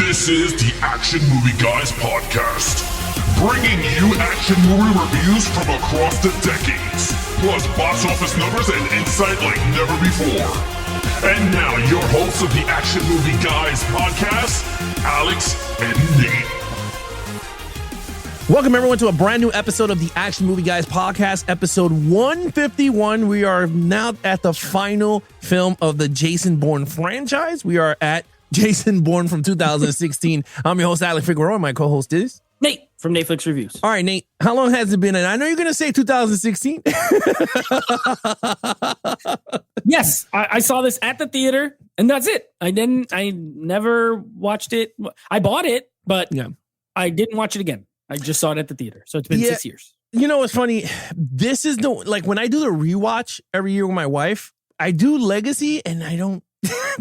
This is the Action Movie Guys podcast, bringing you action movie reviews from across the decades, plus box office numbers and insight like never before. And now, your hosts of the Action Movie Guys podcast, Alex and Nate. Welcome, everyone, to a brand new episode of the Action Movie Guys podcast, episode 151. We are now at the final film of the Jason Bourne franchise. We are at Jason Bourne from 2016. I'm your host, Alex Figueroa. My co-host is Nate from Netflix Reviews. All right, Nate, how long has it been? And I know you're going to say 2016. Yes, I saw this at the theater, and that's it. I never watched it. I bought it, but I didn't watch it again. I just saw it at the theater. So it's been 6 years. You know what's funny? This is when I do the rewatch every year with my wife, I do Legacy and I don't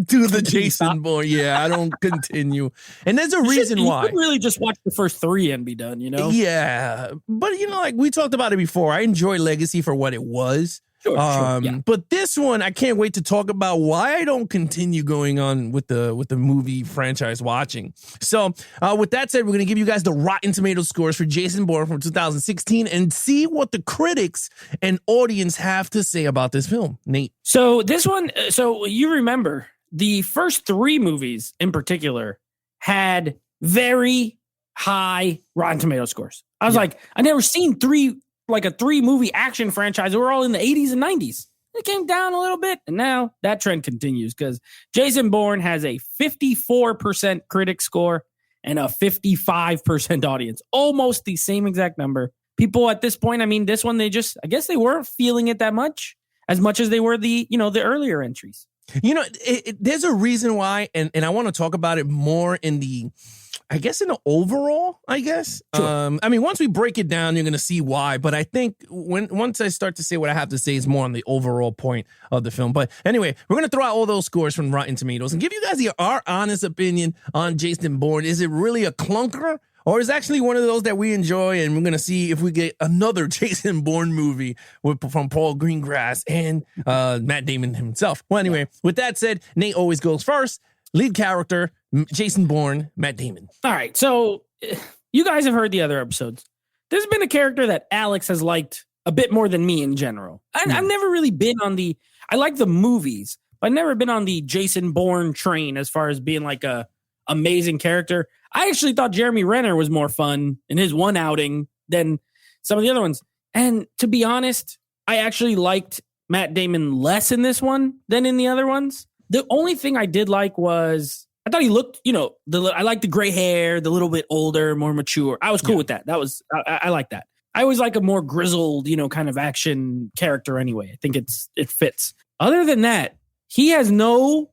do the Jason Bourne. Yeah, I don't continue. And there's a reason why. You could really just watch the first three and be done, you know? Yeah. But, like we talked about it before. I enjoy Legacy for what it was. Sure, yeah. But this one, I can't wait to talk about why I don't continue going on with the movie franchise watching. So with that said, we're going to give you guys the Rotten Tomatoes scores for Jason Bourne from 2016 and see what the critics and audience have to say about this film. Nate. So this one, so you remember the first three movies in particular had very high Rotten Tomatoes scores. I was like, I never seen a three movie action franchise. We're all in the 80s and 90s. It came down a little bit, and now that trend continues because Jason Bourne has a 54% critic score and a 55% audience. Almost the same exact number. People at this point, I mean, this one, I guess they weren't feeling it that much as they were the earlier entries. There's a reason why, and I want to talk about it more in the overall, Sure. Once we break it down, you're going to see why. But I think once I start to say what I have to say is more on the overall point of the film. But anyway, we're going to throw out all those scores from Rotten Tomatoes and give you guys our honest opinion on Jason Bourne. Is it really a clunker? Or is actually one of those that we enjoy, and we're going to see if we get another Jason Bourne movie from Paul Greengrass and Matt Damon himself. Well, anyway, with that said, Nate always goes first. Lead character, Jason Bourne, Matt Damon. All right, so you guys have heard the other episodes. There's been a character that Alex has liked a bit more than me in general. I've never really been on I like the movies, but I've never been on the Jason Bourne train as far as being like a amazing character. I actually thought Jeremy Renner was more fun in his one outing than some of the other ones. And to be honest, I actually liked Matt Damon less in this one than in the other ones. The only thing I did like was I thought he looked, I like the gray hair, the little bit older, more mature. I was cool with that. I like that. I always like a more grizzled, kind of action character anyway. I think it fits. Other than that, he has no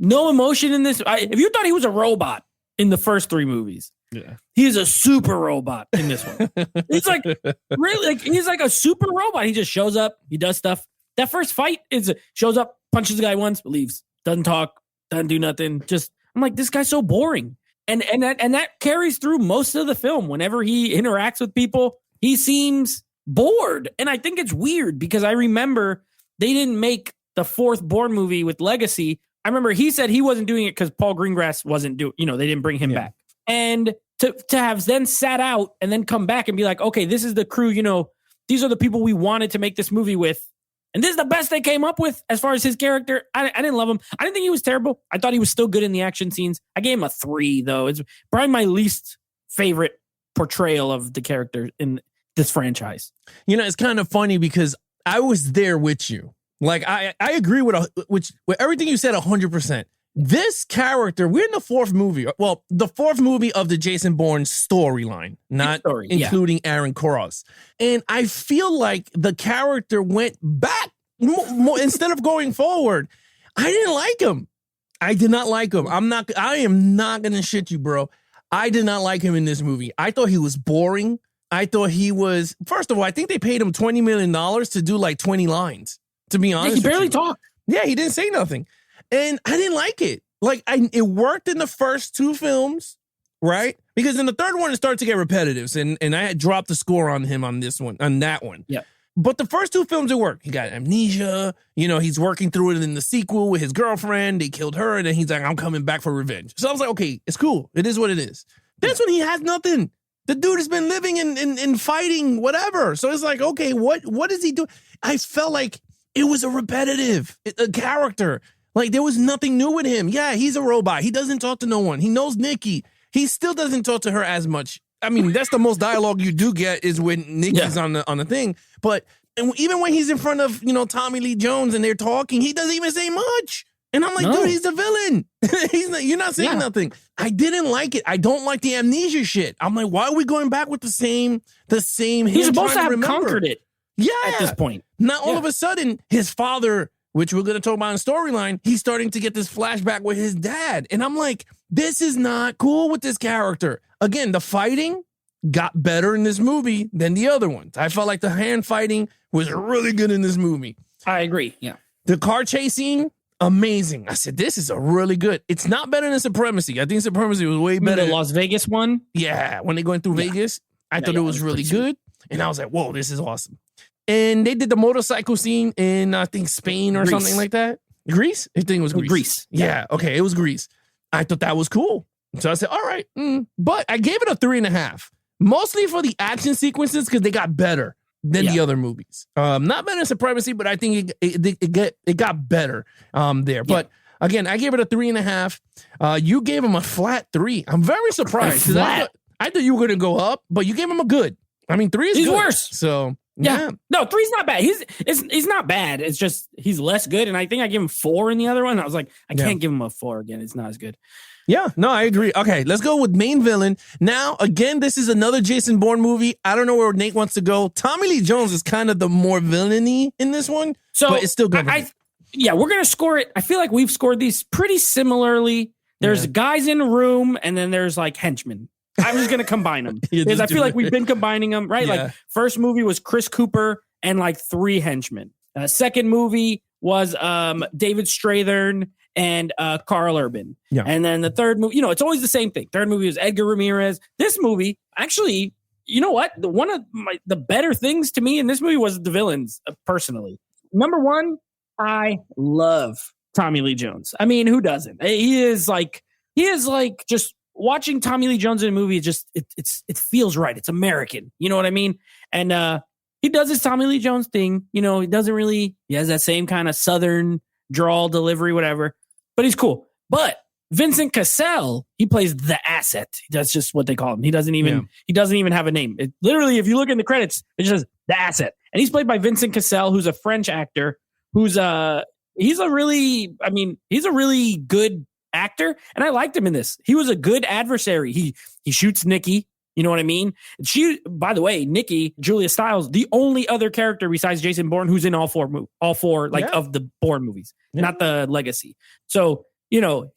emotion in this. If you thought he was a robot in the first three movies, he is a super robot in this one. He's like really he's like a super robot. He just shows up, he does stuff. That first fight shows up, punches the guy once, leaves, doesn't talk, doesn't do nothing. I'm like, this guy's so boring. And that carries through most of the film. Whenever he interacts with people, he seems bored. And I think it's weird because I remember they didn't make the fourth Bourne movie with Legacy. I remember he said he wasn't doing it because Paul Greengrass wasn't doing, they didn't bring him back. And to have then sat out and then come back and be like, okay, this is the crew, these are the people we wanted to make this movie with. And this is the best they came up with as far as his character. I didn't love him. I didn't think he was terrible. I thought he was still good in the action scenes. I gave him a 3, though. It's probably my least favorite portrayal of the character in this franchise. It's kind of funny because I was there with you. Like, I agree with everything you said 100%. This character, we're in the fourth movie. Well, the fourth movie of the Jason Bourne storyline, not including Aaron Cross. And I feel like the character went back more instead of going forward. I didn't like him. I did not like him. I am not going to shit you, bro. I did not like him in this movie. I thought he was boring. I thought he was, first of all, I think they paid him $20 million to do like 20 lines, to be honest. He barely talked. Yeah, he didn't say nothing. And I didn't like it. Like, it worked in the first two films, right? Because in the third one, it started to get repetitive. And I had dropped the score on him on that one. Yeah. But the first two films, it worked. He got amnesia. He's working through it in the sequel with his girlfriend. They killed her. And then he's like, I'm coming back for revenge. So I was like, okay, it's cool. It is what it is. This one, he has nothing. The dude has been living in fighting, whatever. So it's like, okay, what is he doing? I felt like it was a repetitive character. Like there was nothing new with him. Yeah, he's a robot. He doesn't talk to no one. He knows Nikki. He still doesn't talk to her as much. I mean, that's the most dialogue you do get is when Nikki's on the thing. But even when he's in front of, Tommy Lee Jones and they're talking, he doesn't even say much. And I'm like, dude, he's the villain. You're not saying nothing. I didn't like it. I don't like the amnesia shit. I'm like, why are we going back with the same? He's supposed to have conquered it. Yeah. At this point. Now, all of a sudden, his father, which we're going to talk about in storyline, he's starting to get this flashback with his dad. And I'm like, this is not cool with this character. Again, the fighting got better in this movie than the other ones. I felt like the hand fighting was really good in this movie. I agree. Yeah. The car chasing, amazing. I said, this is a really good. It's not better than Supremacy. I think Supremacy was way better. The Las Vegas one? Yeah. When they're going through Vegas, I thought it was really good. And I was like, whoa, this is awesome. And they did the motorcycle scene in, I think, Spain or something like that. Greece? I think it was Greece. Greece. Yeah. Okay. It was Greece. I thought that was cool. So I said, all right. But I gave it a 3.5, mostly for the action sequences because they got better than the other movies. Not better than Supremacy, but I think it got better there. Yeah. But again, I gave it a 3.5. You gave him a flat 3. I'm very surprised. I thought you were going to go up, but you gave him a good. I mean, 3 is He's good. worse. So yeah. No, 3's not bad. He's not bad. It's just he's less good. And I think I gave him 4 in the other one. I was like, I can't give him a 4 again. It's not as good. Yeah, no, I agree. Okay, let's go with main villain. Now, again, this is another Jason Bourne movie. I don't know where Nate wants to go. Tommy Lee Jones is kind of the more villainy in this one, but it's still good. We're going to score it. I feel like we've scored these pretty similarly. There's guys in a room, and then there's like henchmen. I'm just going to combine them because I feel like we've been combining them, right? Yeah. Like first movie was Chris Cooper and like 3 henchmen. Second movie was David Strathern and Carl Urban. Yeah. And then the third movie, it's always the same thing. Third movie was Edgar Ramirez. This movie, actually, you know what? One of the better things to me in this movie was the villains, personally. Number 1, I love Tommy Lee Jones. I mean, who doesn't? He is like just watching Tommy Lee Jones in a movie. It feels right. It's American. You know what I mean? And he does his Tommy Lee Jones thing. He has that same kind of Southern drawl delivery, whatever. But he's cool. But Vincent Cassel, he plays the asset. That's just what they call him. He doesn't even have a name. It, literally, if you look in the credits, it just says the asset. And he's played by Vincent Cassel, who's a French actor, he's a really good actor. And I liked him in this. He was a good adversary. He shoots Nikki. You know what I mean? She, by the way, Nikki, Julia Stiles, the only other character besides Jason Bourne who's in all four of the Bourne movies, not the Legacy. So,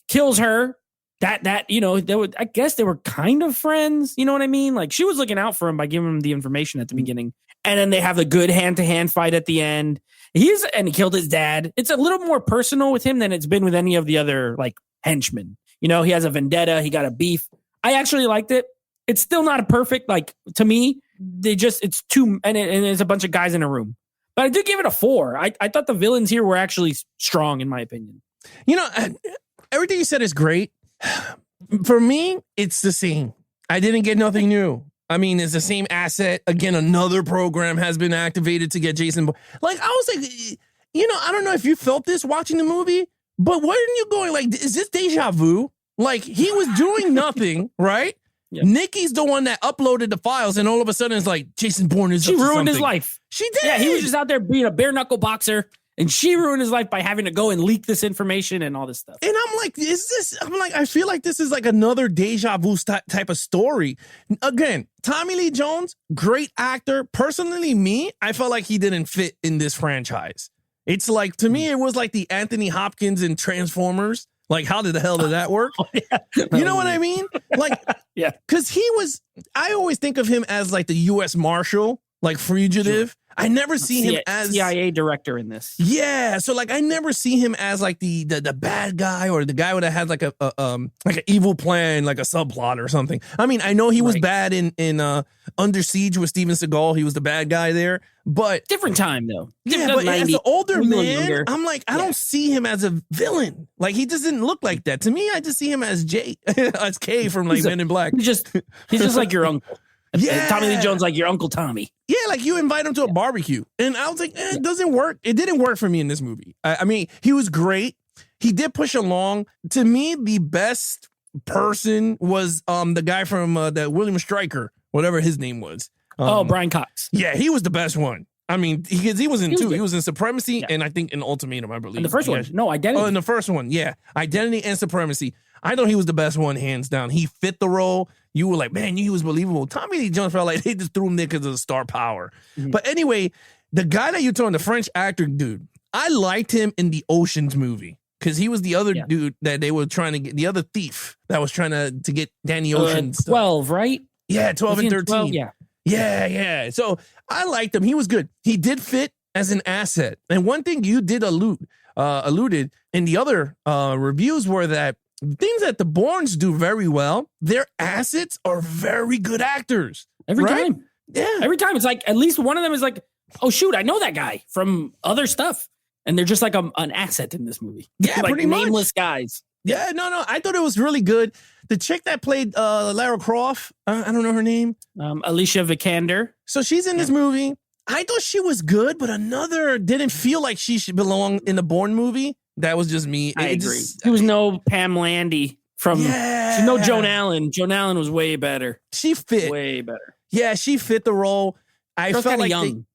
kills her. I guess they were kind of friends. You know what I mean? Like she was looking out for him by giving him the information at the beginning. And then they have a good hand-to-hand fight at the end. He killed his dad. It's a little more personal with him than it's been with any of the other like henchmen. He has a vendetta. He got a beef. I actually liked it. It's still not a perfect, to me, it's too, and it's a bunch of guys in a room. But I did give it a 4. I thought the villains here were actually strong, in my opinion. Everything you said is great. For me, it's the same. I didn't get nothing new. I mean, it's the same asset. Again, another program has been activated to get Jason. I was like, I don't know if you felt this watching the movie, but weren't you going like, is this deja vu? Like he was doing nothing, right? Yep. Nikki's the one that uploaded the files, and all of a sudden it's like Jason Bourne is. She ruined his life. She did. Yeah, he was just out there being a bare knuckle boxer, and she ruined his life by having to go and leak this information and all this stuff. And I'm like, I feel like this is like another deja vu type of story. Again, Tommy Lee Jones, great actor. Personally, I felt like he didn't fit in this franchise. It's like, to me, it was like the Anthony Hopkins in Transformers. Like, how the hell did that work? You know what I mean? Like, yeah. Because I always think of him as like the U.S. Marshal, like fugitive. Sure. I never see him as CIA director in this. Yeah, so like I never see him as like the bad guy or the guy that had like an evil plan, like a subplot or something. I mean, I know he was bad in Under Siege with Steven Seagal. He was the bad guy there, but different time though. Yeah, but as an older man, I'm like, I don't see him as a villain. Like he just didn't look like that to me. I just see him as as K from like Men in Black. He's just like your uncle. Yeah, Tommy Lee Jones, like your Uncle Tommy. Yeah, like you invite him to a barbecue. And I was like, it doesn't work. It didn't work for me in this movie. I mean, he was great. He did push along. To me, the best person was the guy from that William Stryker, whatever his name was. Brian Cox. Yeah, he was the best one. I mean, he was in two. He was in Supremacy and I think in Ultimatum, I believe. In the first one? No, Identity. Oh, in the first one, yeah. Identity and Supremacy. I thought he was the best one, hands down. He fit the role. You were like, man, he was believable. Tommy Lee Jones felt like they just threw him there because of the star power. Mm-hmm. But anyway, the guy that you're talking, the French actor dude, I liked him in the Oceans movie because he was the other dude that they were trying to get, the other thief that was trying to get Danny Ocean. 12, right? Yeah, 12 and 13. 12? Yeah. So I liked him. He was good. He did fit as an asset. And one thing you did alluded in the other reviews were that things that the Bournes do very well, their assets are very good actors. Every time. Yeah. Every time. It's like, at least one of them is like, oh, shoot, I know that guy from other stuff. And they're just like an asset in this movie. Yeah, like pretty nameless much. guys. Yeah, no. I thought it was really good. The chick that played Lara Croft, I don't know her name. Alicia Vikander. So she's in this movie. I thought she was good, but another didn't feel like she should belong in the Bourne movie. That was just me. I agree. There was no Pam Landy from. Yeah. No Joan Allen. Joan Allen was way better. She fit. Way better. Yeah, she fit the role. I felt like young.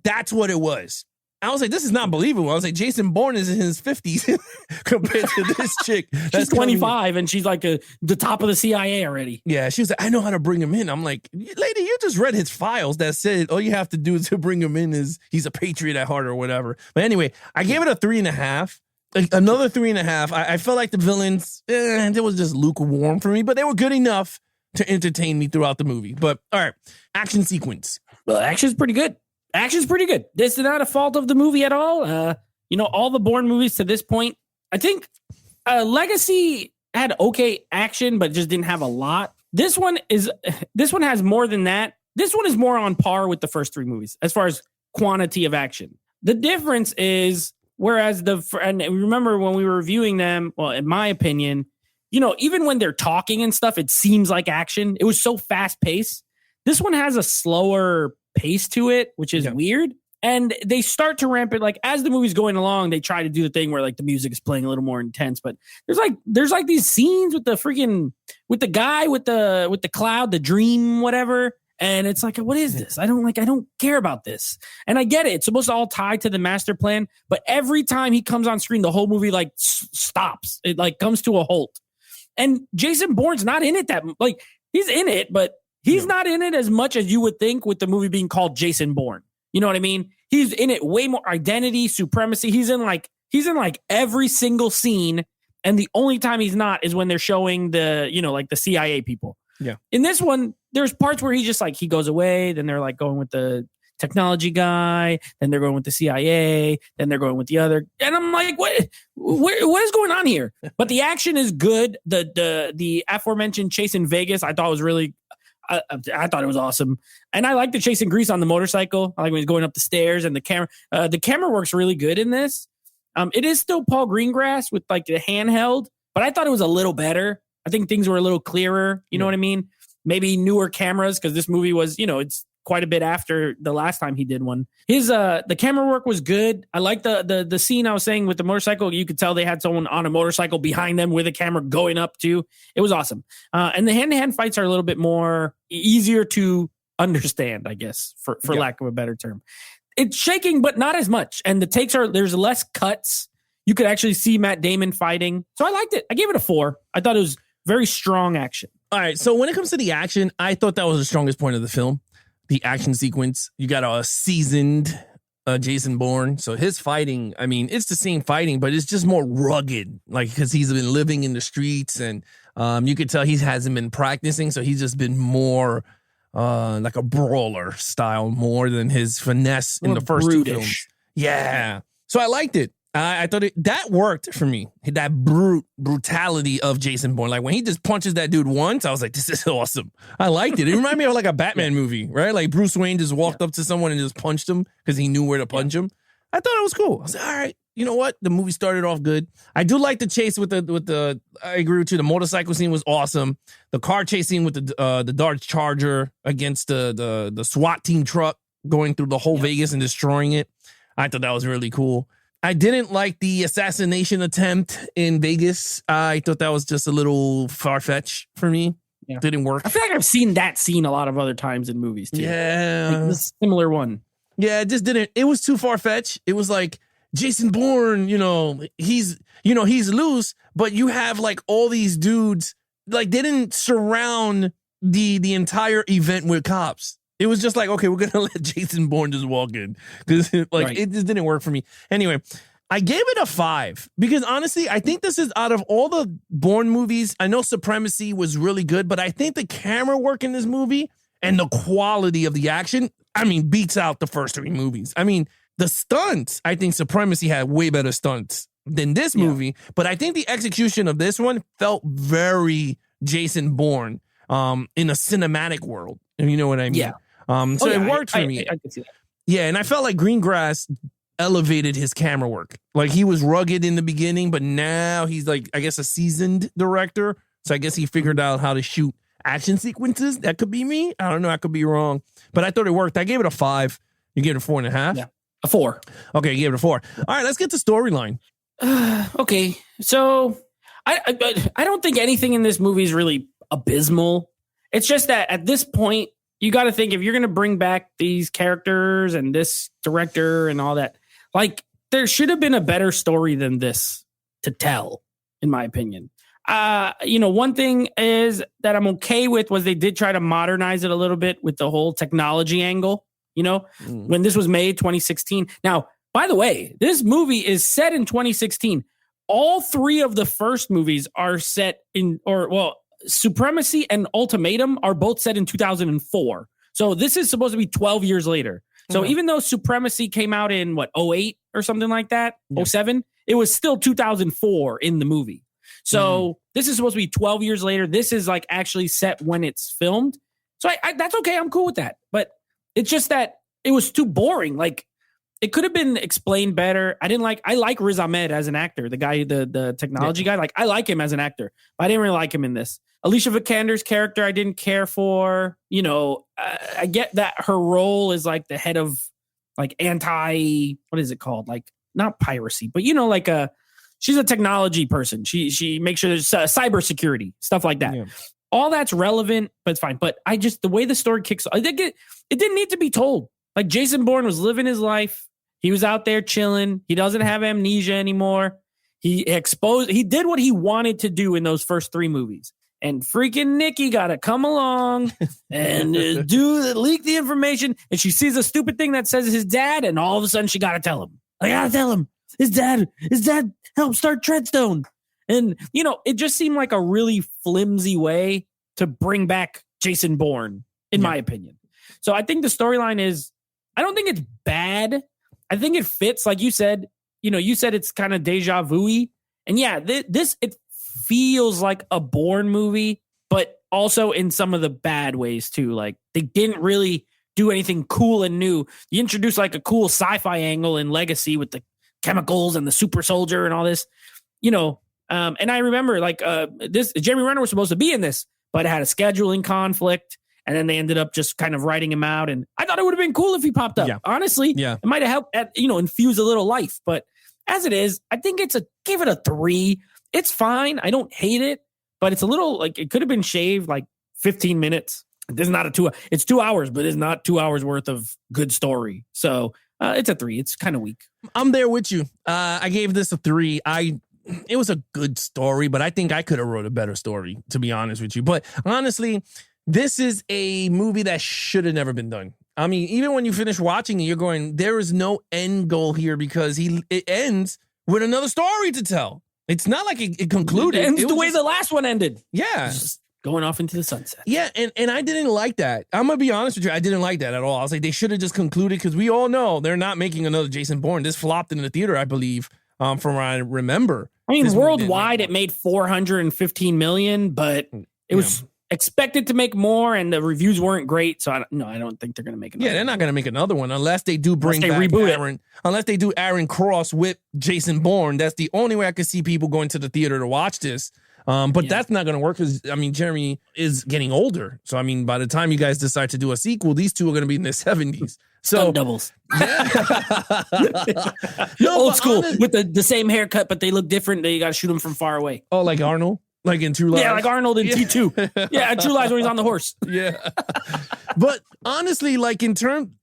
That's what it was. I was like, this is not believable. I was like, Jason Bourne is in his 50s compared to this chick. She's 25 and she's like the top of the CIA already. Yeah, she was like, I know how to bring him in. I'm like, lady, you just read his files that said all you have to do to bring him in is he's a patriot at heart or whatever. But anyway, I gave it a 3.5. Another 3.5. I felt like the villains, it was just lukewarm for me, but they were good enough to entertain me throughout the movie. But all right, action sequence. Well, action's pretty good. This is not a fault of the movie at all. All the Bourne movies to this point, I think Legacy had okay action, but just didn't have a lot. This one has more than that. This one is more on par with the first three movies as far as quantity of action. The difference is, whereas and remember when we were reviewing them, well, in my opinion, even when they're talking and stuff, it seems like action. It was so fast paced. This one has a slower pace to it, which is weird. And they start to ramp it, like as the movie's going along, they try to do the thing where like the music is playing a little more intense. But there's like these scenes with the guy with the cloud, the dream, whatever. And it's like, what is this? I don't care about this. And I get it. It's supposed to all tie to the master plan. But every time he comes on screen, the whole movie like stops. It like comes to a halt. And Jason Bourne's not in it like he's in it, but he's not in it as much as you would think with the movie being called Jason Bourne. You know what I mean? He's in it way more. Identity, Supremacy. He's in like every single scene. And the only time he's not is when they're showing the CIA people. Yeah. In this one, there's parts where he's just like, he goes away. Then they're like going with the technology guy. Then they're going with the CIA. Then they're going with the other. And I'm like, what is going on here? But the action is good. The aforementioned chase in Vegas, I thought was really, I thought it was awesome. And I like the chase in Grease on the motorcycle. I like when he's going up the stairs and the camera works really good in this. It is still Paul Greengrass with like the handheld, but I thought it was a little better. I think things were a little clearer. You know what I mean? Maybe newer cameras, because this movie was, it's quite a bit after the last time he did one. His the camera work was good. I like the scene I was saying with the motorcycle. You could tell they had someone on a motorcycle behind them with a camera going up too. It was awesome. And the hand-to-hand fights are a little bit more easier to understand, I guess, for lack of a better term. It's shaking, but not as much. And the takes there's less cuts. You could actually see Matt Damon fighting. So I liked it. I gave it a 4. I thought it was very strong action. All right. So when it comes to the action, I thought that was the strongest point of the film. The action sequence. You got a seasoned Jason Bourne. So his fighting, I mean, it's the same fighting, but it's just more rugged. Like, because he's been living in the streets and you could tell he hasn't been practicing. So he's just been more like a brawler style more than his finesse in the first two films. Yeah. So I liked it. I thought that worked for me. That brutality of Jason Bourne. Like when he just punches that dude once, I was like, this is awesome. I liked it. It reminded me of like a Batman movie, right? Like Bruce Wayne just walked up to someone and just punched him because he knew where to punch him. I thought it was cool. I was like, all right, you know what? The movie started off good. I do like the chase with the I agree with you. The motorcycle scene was awesome. The car chase scene with the Dodge Charger against the SWAT team truck going through the whole Vegas and destroying it. I thought that was really cool. I didn't like the assassination attempt in Vegas. I thought that was just a little far-fetched for me. Yeah. Didn't work. I feel like I've seen that scene a lot of other times in movies too. Yeah. Like a similar one. Yeah, it just didn't. It was too far-fetched. It was like Jason Bourne, he's loose, but you have like all these dudes, like they didn't surround the entire event with cops. It was just like, okay, we're going to let Jason Bourne just walk in because it just didn't work for me. Anyway, I gave it a 5 because honestly, I think this is out of all the Bourne movies. I know Supremacy was really good, but I think the camera work in this movie and the quality of the action, beats out the first 3 movies. The stunts, I think Supremacy had way better stunts than this movie, but I think the execution of this one felt very Jason Bourne in a cinematic world. You know what I mean? Yeah. It worked for me. I can see that. Yeah, and I felt like Greengrass elevated his camera work. Like he was rugged in the beginning, but now he's like, I guess, a seasoned director. So I guess he figured out how to shoot action sequences. That could be me. I don't know. I could be wrong. But I thought it worked. I gave it a 5. You gave it a 4.5? Yeah, a 4. Okay, you gave it a 4. All right, let's get to storyline. Okay, so I don't think anything in this movie is really abysmal. It's just that at this point, you got to think if you're going to bring back these characters and this director and all that, like there should have been a better story than this to tell, in my opinion. One thing is that I'm okay with was they did try to modernize it a little bit with the whole technology angle, when this was made 2016. Now, by the way, this movie is set in 2016. All 3 of the first movies are set in, Supremacy and Ultimatum are both set in 2004. So this is supposed to be 12 years later. So even though Supremacy came out in 2008 or something like that, 2007, it was still 2004 in the movie. So this is supposed to be 12 years later. This is like actually set when it's filmed. So I that's okay. I'm cool with that. But it's just that it was too boring. Like it could have been explained better. I like Riz Ahmed as an actor, the guy, the technology guy. Like I like him as an actor. But I didn't really like him in this. Alicia Vikander's character, I didn't care for. I get that her role is like the head of like what is it called? Like not piracy, but she's a technology person. She makes sure there's cybersecurity, stuff like that. Yeah. All that's relevant, but it's fine. But the way the story kicks off, I think it didn't need to be told. Like Jason Bourne was living his life. He was out there chilling. He doesn't have amnesia anymore. He did what he wanted to do in those first 3 movies. And freaking Nikki got to come along and leak the information. And she sees a stupid thing that says his dad. And all of a sudden she got to tell him. I got to tell him his dad helped start Treadstone. And, it just seemed like a really flimsy way to bring back Jason Bourne, in my opinion. So I think the storyline I don't think it's bad. I think it fits. Like you said, you said it's kind of deja vu-y. And yeah, it feels like a Bourne movie, but also in some of the bad ways too. Like they didn't really do anything cool and new. You introduced like a cool sci-fi angle in Legacy with the chemicals and the super soldier and all this, and I remember like this Jeremy Renner was supposed to be in this, but it had a scheduling conflict. And then they ended up just kind of writing him out. And I thought it would have been cool if he popped up. Yeah. Honestly, it might have helped infuse a little life. But as it is, I think give it a 3. It's fine. I don't hate it, but it's a little like it could have been shaved like 15 minutes. This is not it's 2 hours, but it's not 2 hours worth of good story. So it's a 3. It's kind of weak. I'm there with you. I gave this a 3. It was a good story, but I think I could have wrote a better story, to be honest with you. But honestly, this is a movie that should have never been done. Even when you finish watching it, you're going, there is no end goal here because it ends with another story to tell. It's not like it concluded. It ends the way the last one ended. Yeah. going off into the sunset. Yeah, and I didn't like that. I'm going to be honest with you. I didn't like that at all. I was like, they should have just concluded, because we all know they're not making another Jason Bourne. This flopped in the theater, I believe, from what I remember. I mean, worldwide, it made $415 million, but it was expected to make more, and the reviews weren't great. So I don't think they're going to make another. Yeah, they're not going to make another one unless they do unless they do Aaron Cross with Jason Bourne. That's the only way I could see people going to the theater to watch this. But that's not going to work, because, I mean, Jeremy is getting older. So, I mean, by the time you guys decide to do a sequel, these two are going to be in their 70s. So doubles. Yeah. Old school with the same haircut, but they look different. You got to shoot them from far away. Oh, like Arnold? Like in True Lies? Yeah, like Arnold in T2. Yeah, True Lies when he's on the horse. Yeah. But honestly, like the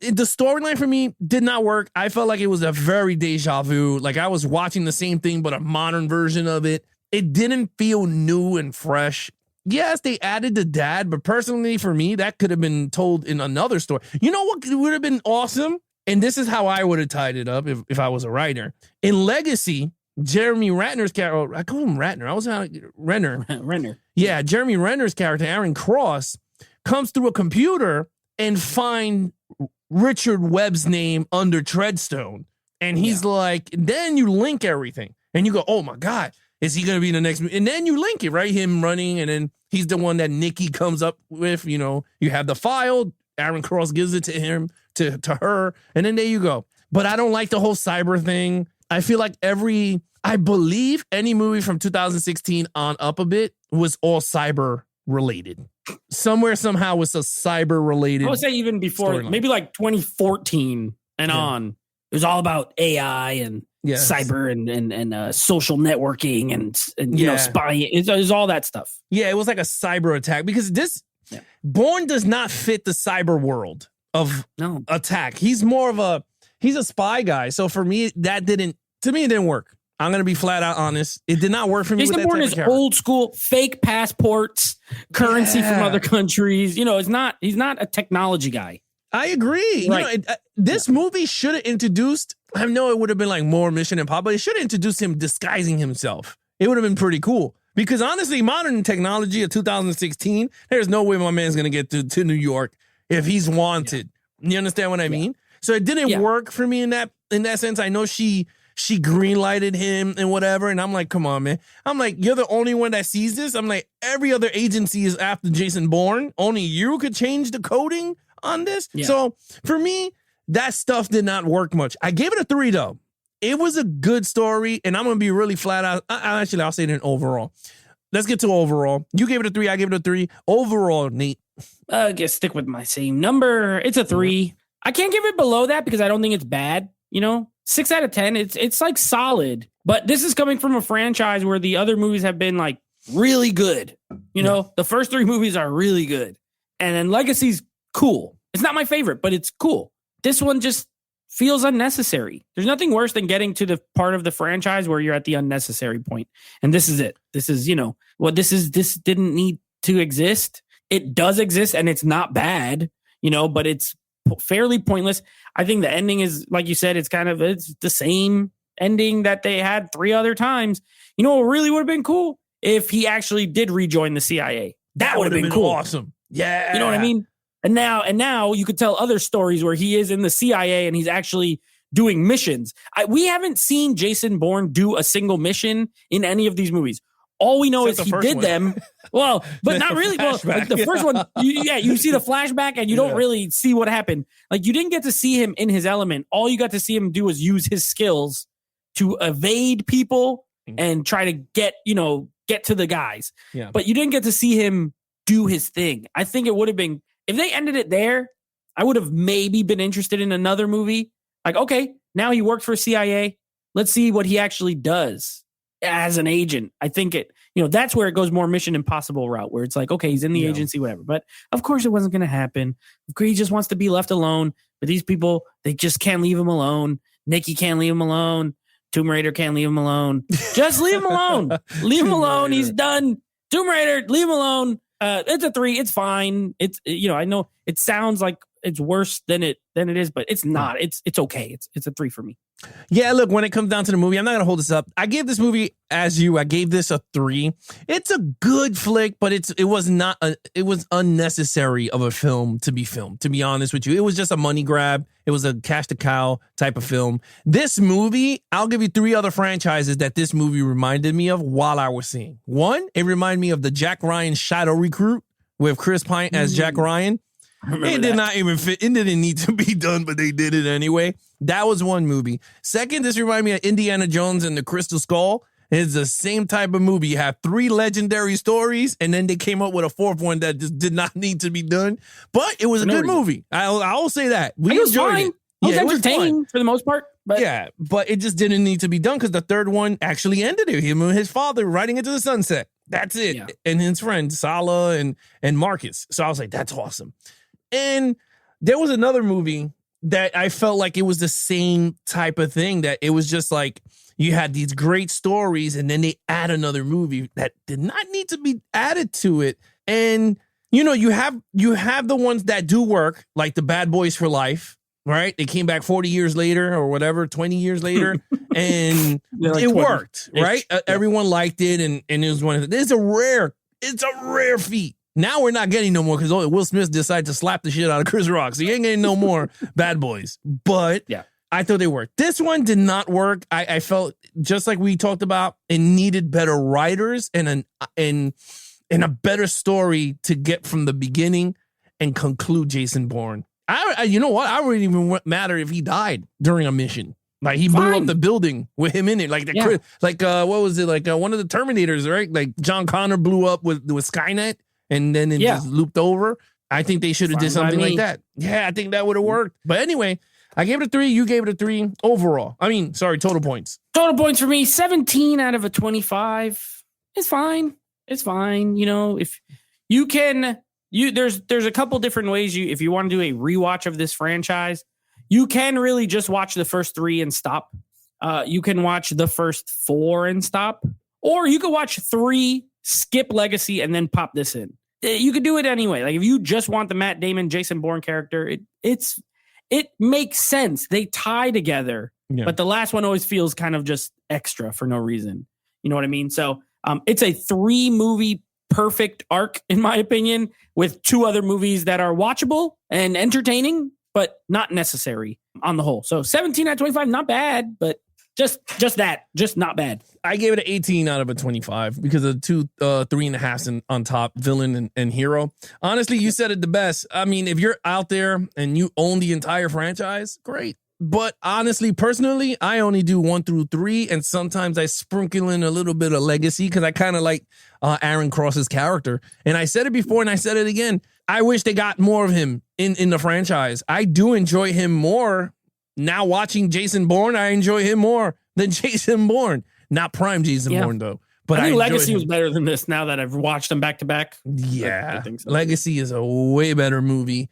storyline for me did not work. I felt like it was a very deja vu. Like I was watching the same thing, but a modern version of it. It didn't feel new and fresh. Yes, they added the dad, but personally for me, that could have been told in another story. You know what would have been awesome? And this is how I would have tied it up if I was a writer. In Legacy, Jeremy Renner's character, I call him Ratner. I was Renner. Renner. Yeah, Jeremy Renner's character, Aaron Cross, comes through a computer and find Richard Webb's name under Treadstone. And he's like, then you link everything. And you go, oh my God, is he going to be in the next movie? And then you link it, right? Him running, and then he's the one that Nikki comes up with. You know, you have the file. Aaron Cross gives it to him, to her, and then there you go. But I don't like the whole cyber thing. I feel like I believe any movie from 2016 on up a bit was all cyber related. Somewhere, somehow, it's a cyber related. I would say even before, maybe like 2014 and on, it was all about AI and cyber and social networking and you know, spying. It was all that stuff. Yeah, it was like a cyber attack, because Bourne does not fit the cyber world of attack. He's more of he's a spy guy. So for me, it didn't work. I'm going to be flat out honest. It did not work for me. Jason Bourne is old school, fake passports, currency from other countries. You know, he's not a technology guy. I agree. Right. You know, this movie should have introduced, I know it would have been like more Mission Impossible, but it should have introduced him disguising himself. It would have been pretty cool. Because honestly, modern technology of 2016, there's no way my man's going to get to New York if he's wanted. You understand what I mean? So it didn't work for me in that sense. I know she greenlighted him and whatever. And I'm like, come on, man. I'm like, you're the only one that sees this. I'm like, every other agency is after Jason Bourne. Only you could change the coding on this. Yeah. So for me, that stuff did not work much. I gave it a 3 though. It was a good story, and I'm going to be really flat out. I'll say it in overall. Let's get to overall. You gave it a 3. I gave it a 3. Overall, Nate. I guess stick with my same number. It's a 3. I can't give it below that because I don't think it's bad. You know, 6 out of 10. It's like solid. But this is coming from a franchise where the other movies have been like really good. You know, the first 3 movies are really good. And then Legacy's cool. It's not my favorite, but it's cool. This one just feels unnecessary. There's nothing worse than getting to the part of the franchise where you're at the unnecessary point. And this is it. This is, you know, this didn't need to exist. It does exist and it's not bad, you know, but it's fairly pointless. I think the ending is, like you said, it's the same ending that they had 3 other times. You know what really would have been cool? If he actually did rejoin the CIA. That would have been cool. Awesome. Yeah. You know what I mean? And now you could tell other stories where he is in the CIA and he's actually doing missions. We haven't seen Jason Bourne do a single mission in any of these movies. All we know is he did them. Well, but not really. Well, like the first one, you see the flashback and you don't really see what happened. Like you didn't get to see him in his element. All you got to see him do was use his skills to evade people and try to get to the guys. Yeah. But you didn't get to see him do his thing. I think it would have been, if they ended it there, I would have maybe been interested in another movie. Like, okay, now he worked for CIA. Let's see what he actually does as an agent. I think that's where it goes more Mission Impossible route, where it's like, okay, he's in the agency, whatever. But of course it wasn't going to happen. Of course, he just wants to be left alone. But these people, they just can't leave him alone. Nikki can't leave him alone. Tomb Raider can't leave him alone. Just leave him alone. Leave him alone. He's done. Tomb Raider, leave him alone. It's a 3. It's fine. It's, I know it sounds like it's worse than it is, but it's not. It's okay. It's a 3 for me. Yeah, look, when it comes down to the movie, I'm not going to hold this up. I gave this movie, I gave this a 3. It's a good flick, but it was unnecessary of a film to be filmed, to be honest with you. It was just a money grab. It was a cash to cow type of film. This movie, I'll give you 3 other franchises that this movie reminded me of while I was seeing. 1, it reminded me of the Jack Ryan Shadow Recruit with Chris Pine as Jack Ryan. It did not even fit. It didn't need to be done, but they did it anyway. That was one movie. Second, this reminded me of Indiana Jones and the Crystal Skull. It's the same type of movie. You have 3 legendary stories, and then they came up with a 4th one that just did not need to be done. But it was a good movie. I will say that. We enjoyed it. It was entertaining for the most part. But yeah, but it just didn't need to be done because the 3rd one actually ended it. Him and his father riding into the sunset. That's it. Yeah. And his friend Sala and Marcus. So I was like, that's awesome. And there was another movie that I felt like it was the same type of thing, that it was just like you had these great stories and then they add another movie that did not need to be added to it. And, you have the ones that do work, like the Bad Boys for Life, right? They came back 40 years later or whatever, 20 years later, and like it worked, right? Yeah. Everyone liked it, and it was one of the, it's a rare feat. Now we're not getting no more because Will Smith decided to slap the shit out of Chris Rock. So you ain't getting no more Bad Boys. But yeah, I thought they worked. This one did not work. I felt, just like we talked about, it needed better writers and a better story to get from the beginning and conclude Jason Bourne. You know what? I wouldn't even matter if he died during a mission. Like he blew up the building with him in it. Like what was it? Like one of the Terminators, right? Like John Connor blew up with Skynet. And then it just looped over. I think they should have did something like that. Yeah, I think that would have worked. But anyway, I gave it a 3. You gave it a 3 overall. Total points. Total points for me, 17 out of a 25. It's fine. It's fine. If you can, there's a couple different ways if you want to do a rewatch of this franchise, you can really just watch the first 3 and stop. You can watch the first 4 and stop. Or you could watch 3, skip Legacy, and then pop this in. You could do it anyway. Like if you just want the Matt Damon, Jason Bourne character, it makes sense. They tie together, but the last one always feels kind of just extra for no reason. You know what I mean? So it's a 3-movie perfect arc, in my opinion, with 2 other movies that are watchable and entertaining, but not necessary on the whole. So 17 out of 25, not bad, but just not bad. I gave it an 18 out of a 25 because of 2 3.5s on top, villain and hero. Honestly, you said it the best. If you're out there and you own the entire franchise, great. But honestly, personally, I only do 1 through 3, and sometimes I sprinkle in a little bit of Legacy because I kind of like Aaron Cross's character. And I said it before and I said it again. I wish they got more of him in the franchise. I do enjoy him more. Now watching Jason Bourne, I enjoy him more than Jason Bourne. Not prime Jason Bourne, though. But I think Legacy was better than this now that I've watched them back to back. Yeah. I think so. Legacy is a way better movie.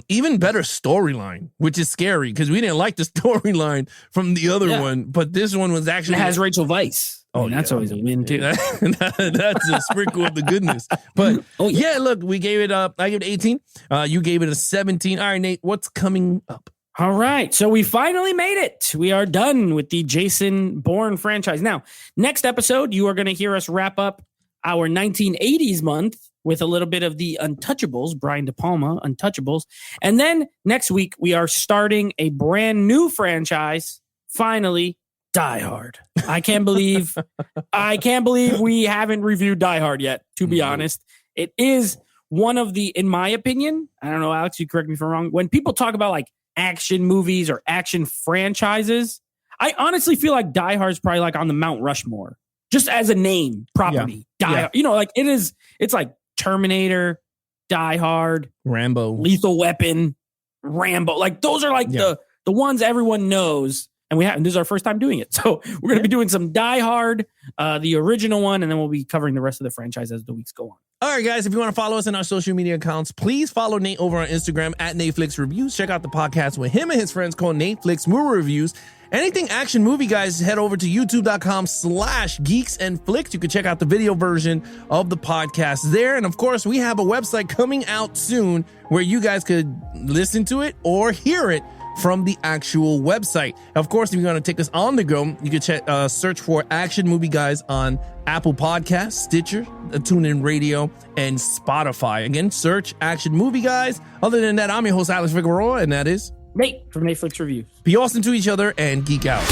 Even better storyline, which is scary because we didn't like the storyline from the other one. But this one was actually... It has Rachel Weisz. That's always a win, too. That's a sprinkle of the goodness. But look, we gave it up. I gave it 18. You gave it a 17. All right, Nate, what's coming up? All right, so we finally made it. We are done with the Jason Bourne franchise. Now, next episode, you are going to hear us wrap up our 1980s month with a little bit of the Untouchables, Brian De Palma, Untouchables. And then next week, we are starting a brand new franchise, finally, Die Hard. I can't believe we haven't reviewed Die Hard yet, to be honest. It is one of the, in my opinion, I don't know, Alex, you correct me if I'm wrong, when people talk about like action movies or action franchises, I honestly feel like Die Hard is probably like on the Mount Rushmore, just as a name property. Die Hard, like it's like Terminator, Die Hard, Rambo, Lethal Weapon, Rambo. Like those are like the ones everyone knows. And this is our first time doing it. So we're going to be doing some Die Hard, the original one, and then we'll be covering the rest of the franchise as the weeks go on. All right, guys, if you want to follow us on our social media accounts, please follow Nate over on Instagram at NateFlix Reviews. Check out the podcast with him and his friends called NateFlix Movie Reviews. Anything action movie, guys, head over to youtube.com/geeks and flicks. You can check out the video version of the podcast there. And of course, we have a website coming out soon where you guys could listen to it or hear it from the actual website. Of course, if you're going to take us on the go, you can search for Action Movie Guys on Apple Podcasts, Stitcher, TuneIn Radio, and Spotify. Again, search Action Movie Guys. Other than that, I'm your host, Alex Figueroa, and that is Nate from Netflix Reviews. Be awesome to each other and geek out.